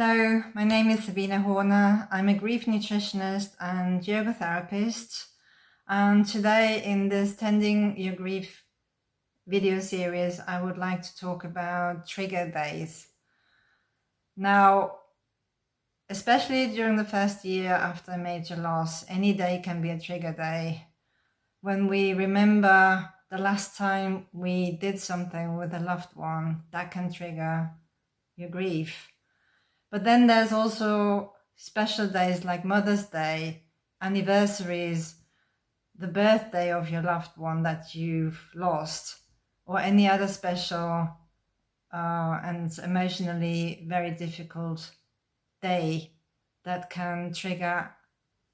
Hello, my name is Sabina Horner. I'm a grief nutritionist and yoga therapist. And today in this Tending Your Grief video series, I would like to talk about trigger days. Now, especially during the first year after a major loss, any day can be a trigger day. When we remember the last time we did something with a loved one, that can trigger your grief. But then there's also special days like Mother's Day, anniversaries, the birthday of your loved one that you've lost, or any other special and emotionally very difficult day that can trigger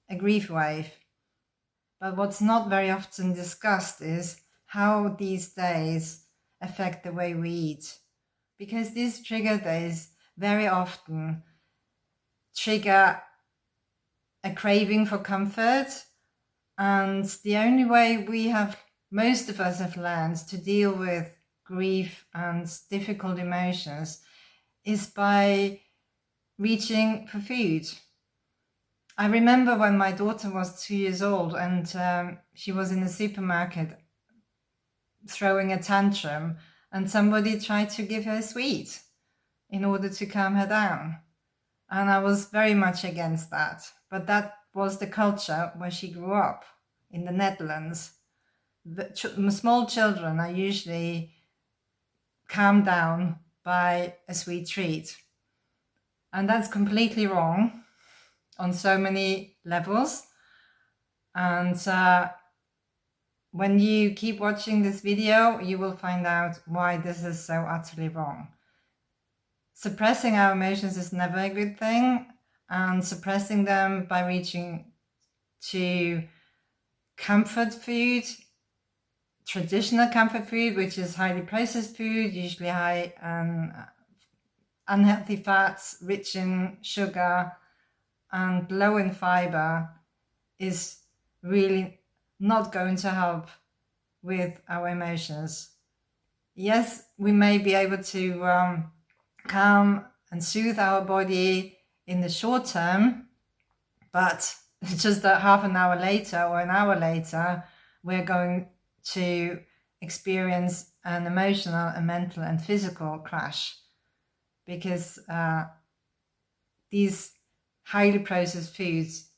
a grief wave. But what's not very often discussed is how these days affect the way we eat. Because these trigger days very often trigger a craving for comfort, and the only way most of us have learned to deal with grief and difficult emotions is by reaching for food. I remember when my daughter was 2 years old and she was in the supermarket throwing a tantrum, and somebody tried to give her a sweet in order to calm her down. And I was very much against that. But that was the culture where she grew up, in the Netherlands. Small children are usually calmed down by a sweet treat. And that's completely wrong on so many levels. And when you keep watching this video, you will find out why this is so utterly wrong. Suppressing our emotions is never a good thing, and suppressing them by reaching to comfort food, traditional comfort food, which is highly processed food, usually high unhealthy fats, rich in sugar and low in fiber, is really not going to help with our emotions. Yes, we may be able to calm and soothe our body in the short term, but just that half an hour later or an hour later, we're going to experience an emotional and mental and physical crash, because these highly processed foods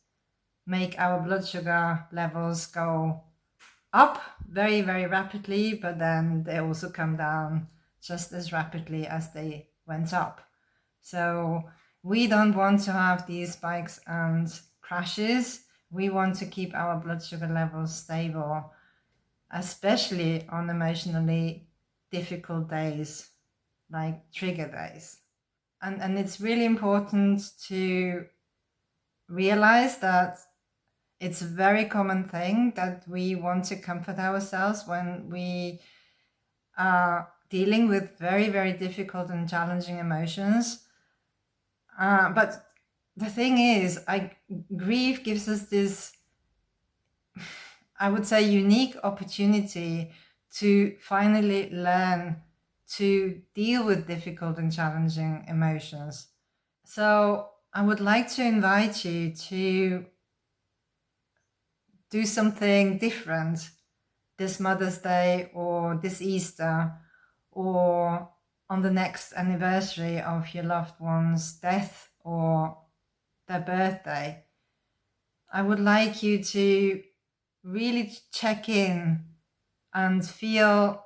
make our blood sugar levels go up very, very rapidly, but then they also come down just as rapidly as they went up. So we don't want to have these spikes and crashes. We want to keep our blood sugar levels stable, especially on emotionally difficult days like trigger days. And it's really important to realize that it's a very common thing that we want to comfort ourselves when we are dealing with very, very difficult and challenging emotions. But the thing is, grief gives us this, I would say, unique opportunity to finally learn to deal with difficult and challenging emotions. So I would like to invite you to do something different this Mother's Day or this Easter or on the next anniversary of your loved one's death or their birthday. I would like you to really check in and feel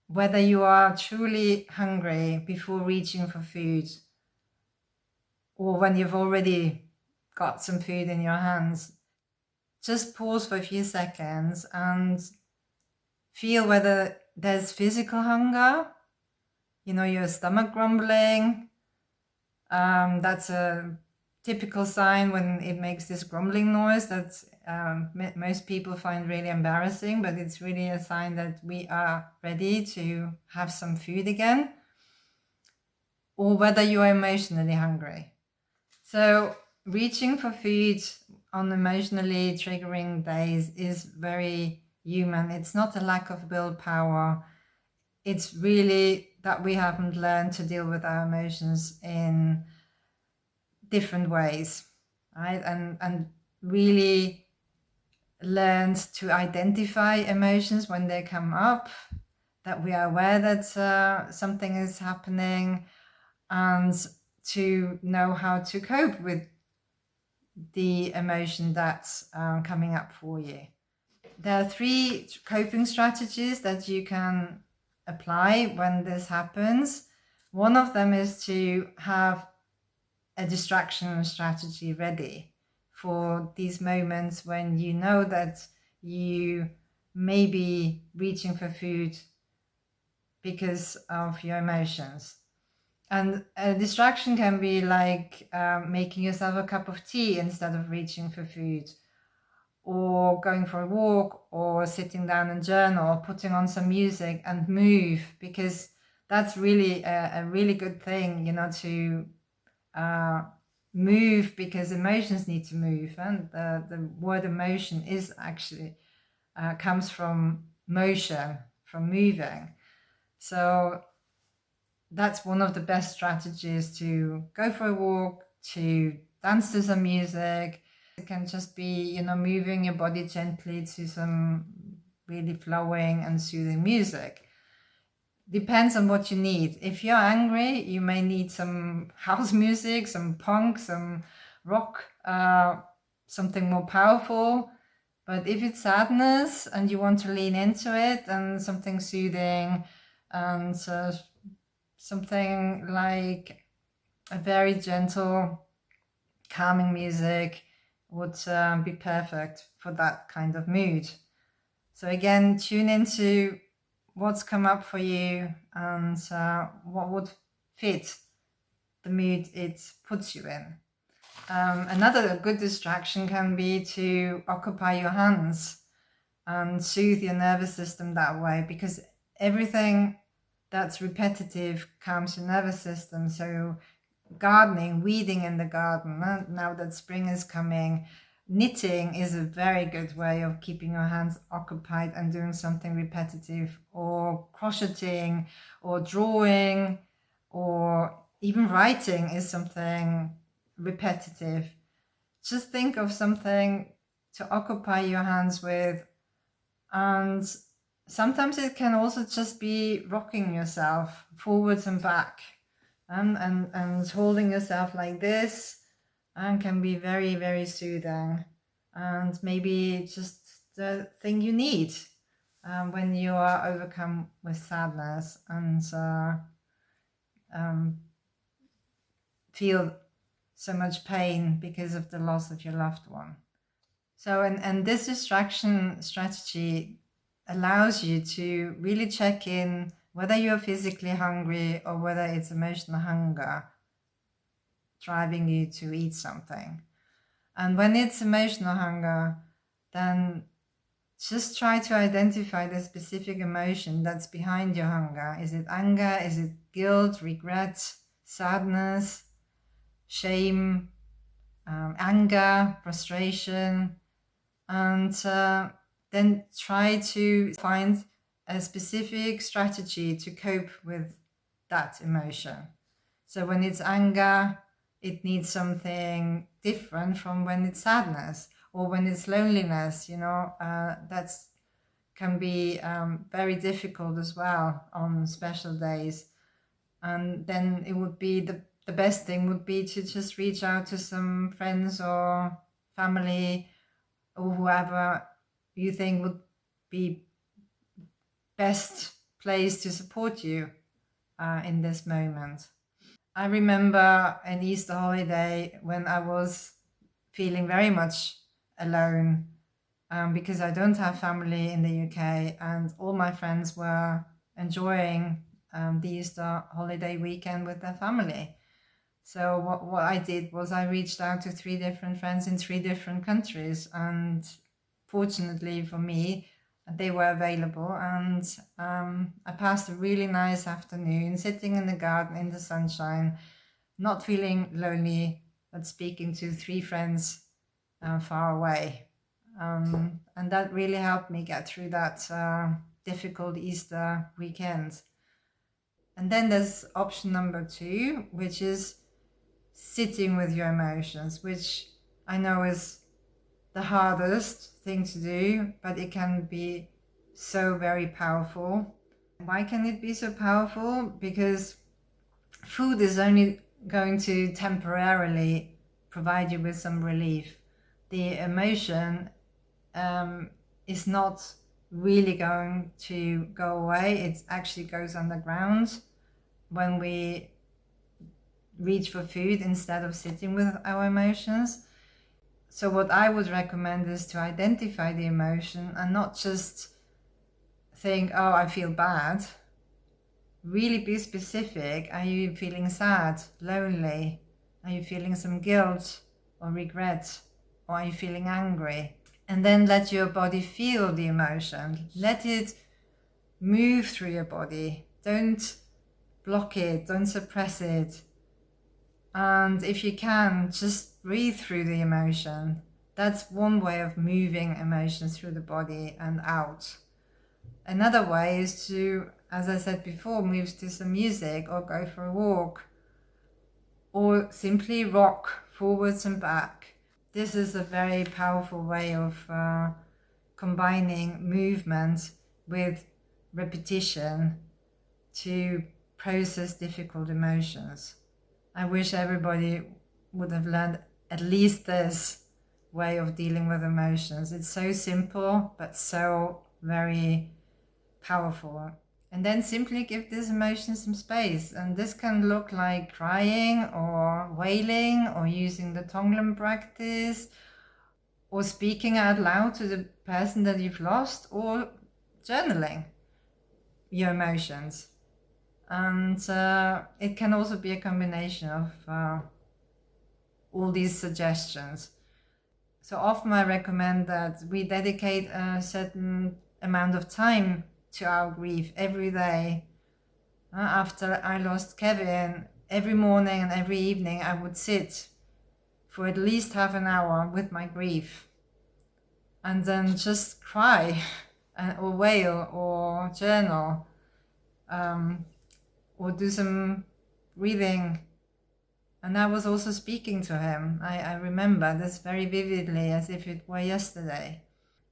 whether you are truly hungry before reaching for food, or when you've already got some food in your hands. Just pause for a few seconds and feel whether there's physical hunger, your stomach grumbling. That's a typical sign when it makes this grumbling noise that most people find really embarrassing, but it's really a sign that we are ready to have some food again, or whether you are emotionally hungry. So reaching for food on emotionally triggering days is very human. It's not a lack of willpower. It's really that we haven't learned to deal with our emotions in different ways, right? And really learned to identify emotions when they come up, that we are aware that something is happening, and to know how to cope with the emotion that's coming up for you. There are 3 coping strategies that you can apply when this happens. One of them is to have a distraction strategy ready for these moments when you know that you may be reaching for food because of your emotions. And a distraction can be like making yourself a cup of tea instead of reaching for food, or going for a walk, or sitting down and journal, or putting on some music and move, because that's really a really good thing, to move, because emotions need to move, and the word emotion is actually comes from motion, from moving. So that's one of the best strategies, to go for a walk, to dance to some music. It can just be, moving your body gently to some really flowing and soothing music. Depends on what you need. If you're angry, you may need some house music, some punk, some rock, something more powerful. But if it's sadness and you want to lean into it, and something soothing, and something like a very gentle, calming music would be perfect for that kind of mood. So again, tune into what's come up for you, and what would fit the mood it puts you in. Another good distraction can be to occupy your hands and soothe your nervous system that way, because everything that's repetitive calms your nervous system. So gardening, weeding in the garden, now that spring is coming, knitting is a very good way of keeping your hands occupied and doing something repetitive, or crocheting, or drawing, or even writing is something repetitive. Just think of something to occupy your hands with. And sometimes it can also just be rocking yourself forwards and back, and holding yourself like this, and can be very, very soothing, and maybe just the thing you need when you are overcome with sadness, and feel so much pain because of the loss of your loved one. So, and this distraction strategy allows you to really check in whether you're physically hungry, or whether it's emotional hunger driving you to eat something. And when it's emotional hunger, then just try to identify the specific emotion that's behind your hunger. Is it anger? Is it guilt, regret, sadness, shame, anger, frustration? And then try to find a specific strategy to cope with that emotion. So when it's anger, it needs something different from when it's sadness, or when it's loneliness. That's can be very difficult as well on special days. And then it would be the best thing would be to just reach out to some friends or family, or whoever you think would be best placed to support you in this moment. I remember an Easter holiday when I was feeling very much alone, because I don't have family in the UK, and all my friends were enjoying the Easter holiday weekend with their family. So what I did was I reached out to 3 different friends in 3 different countries, and fortunately for me, they were available, and I passed a really nice afternoon sitting in the garden in the sunshine, not feeling lonely, but speaking to 3 friends far away. And that really helped me get through that difficult Easter weekend. And then there's option number 2, which is sitting with your emotions, which I know is the hardest thing to do, but it can be so very powerful. Why can it be so powerful? Because food is only going to temporarily provide you with some relief. The emotion is not really going to go away. It actually goes underground when we reach for food instead of sitting with our emotions. So what I would recommend is to identify the emotion and not just think, oh, I feel bad. Really be specific. Are you feeling sad, lonely? Are you feeling some guilt or regret? Or are you feeling angry? And then let your body feel the emotion. Let it move through your body. Don't block it, don't suppress it. And if you can, just breathe through the emotion. That's one way of moving emotions through the body and out. Another way is to, as I said before, move to some music or go for a walk or simply rock forwards and back. This is a very powerful way of combining movement with repetition to process difficult emotions. I wish everybody would have learned at least this way of dealing with emotions. It's so simple, but so very powerful. And then simply give this emotion some space. And this can look like crying or wailing or using the Tonglen practice or speaking out loud to the person that you've lost or journaling your emotions. And it can also be a combination of all these suggestions. So often I recommend that we dedicate a certain amount of time to our grief every day. After I lost Kevin, every morning and every evening I would sit for at least half an hour with my grief and then just cry or wail or journal or do some breathing. And I was also speaking to him. I remember this very vividly as if it were yesterday.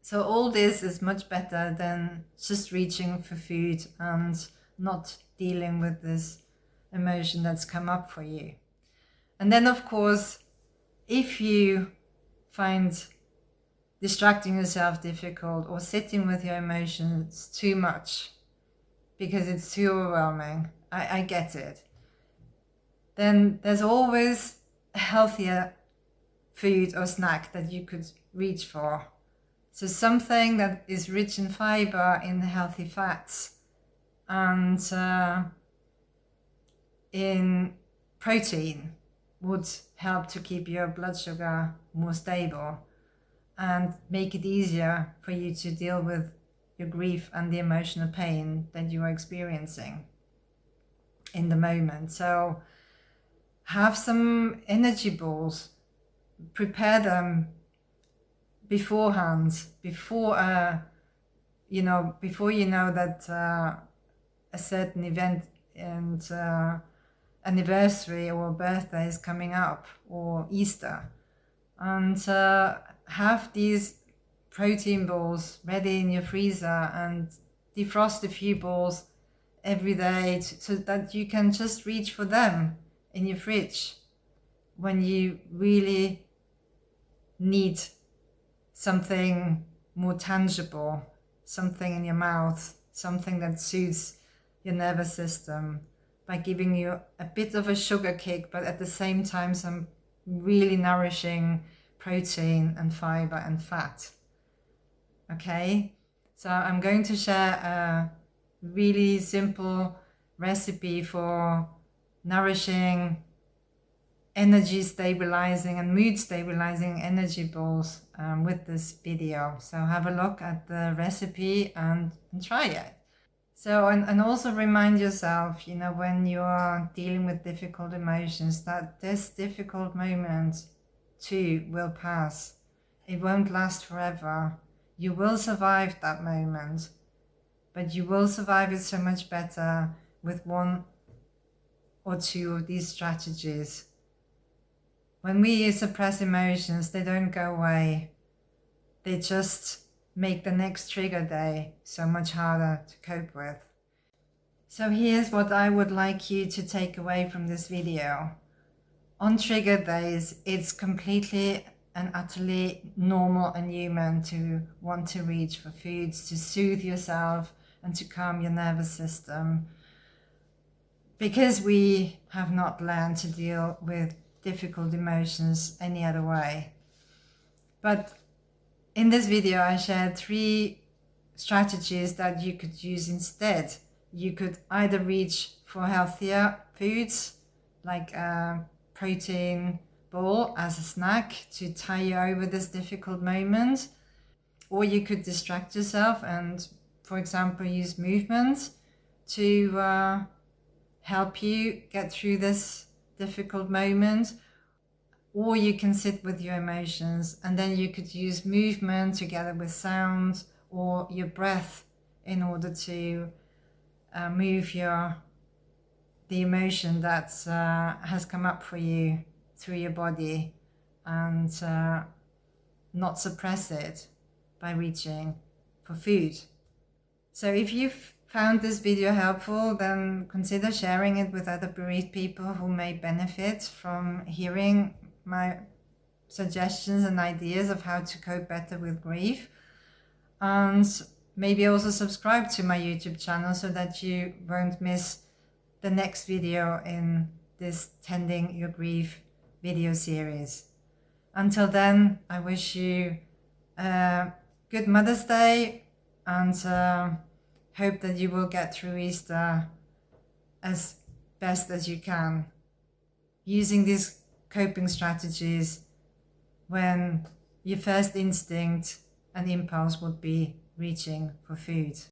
So all this is much better than just reaching for food and not dealing with this emotion that's come up for you. And then, of course, if you find distracting yourself difficult or sitting with your emotions too much because it's too overwhelming, I get it, then there's always a healthier food or snack that you could reach for. So something that is rich in fiber, in healthy fats, and in protein would help to keep your blood sugar more stable and make it easier for you to deal with your grief and the emotional pain that you are experiencing in the moment. So have some energy balls, prepare them beforehand, before you know that a certain event and anniversary or birthday is coming up or Easter, and have these protein balls ready in your freezer and defrost a few balls every day so that you can just reach for them in your fridge when you really need something more tangible, something in your mouth, something that soothes your nervous system by giving you a bit of a sugar kick, but at the same time some really nourishing protein and fiber and fat. Okay, so I'm going to share a really simple recipe for nourishing, energy stabilizing and mood stabilizing energy balls with this video. So have a look at the recipe and try it. So and also remind yourself, when you are dealing with difficult emotions, that this difficult moment too will pass. It won't last forever. You will survive that moment, but you will survive it so much better with one or two of these strategies. When we suppress emotions, they don't go away. They just make the next trigger day so much harder to cope with. So here's what I would like you to take away from this video. On trigger days, it's completely and utterly normal and human to want to reach for foods, to soothe yourself and to calm your nervous system, because we have not learned to deal with difficult emotions any other way. But in this video, I shared 3 strategies that you could use instead. You could either reach for healthier foods, like a protein bowl as a snack to tie you over this difficult moment, or you could distract yourself and, for example, use movement to help you get through this difficult moment. Or you can sit with your emotions, and then you could use movement together with sound or your breath in order to move the emotion that has come up for you through your body, and not suppress it by reaching for food. So if you've found this video helpful, then consider sharing it with other bereaved people who may benefit from hearing my suggestions and ideas of how to cope better with grief. And maybe also subscribe to my YouTube channel so that you won't miss the next video in this Tending Your Grief video series. Until then, I wish you a good Mother's Day, and hope that you will get through Easter as best as you can, using these coping strategies when your first instinct and impulse would be reaching for food.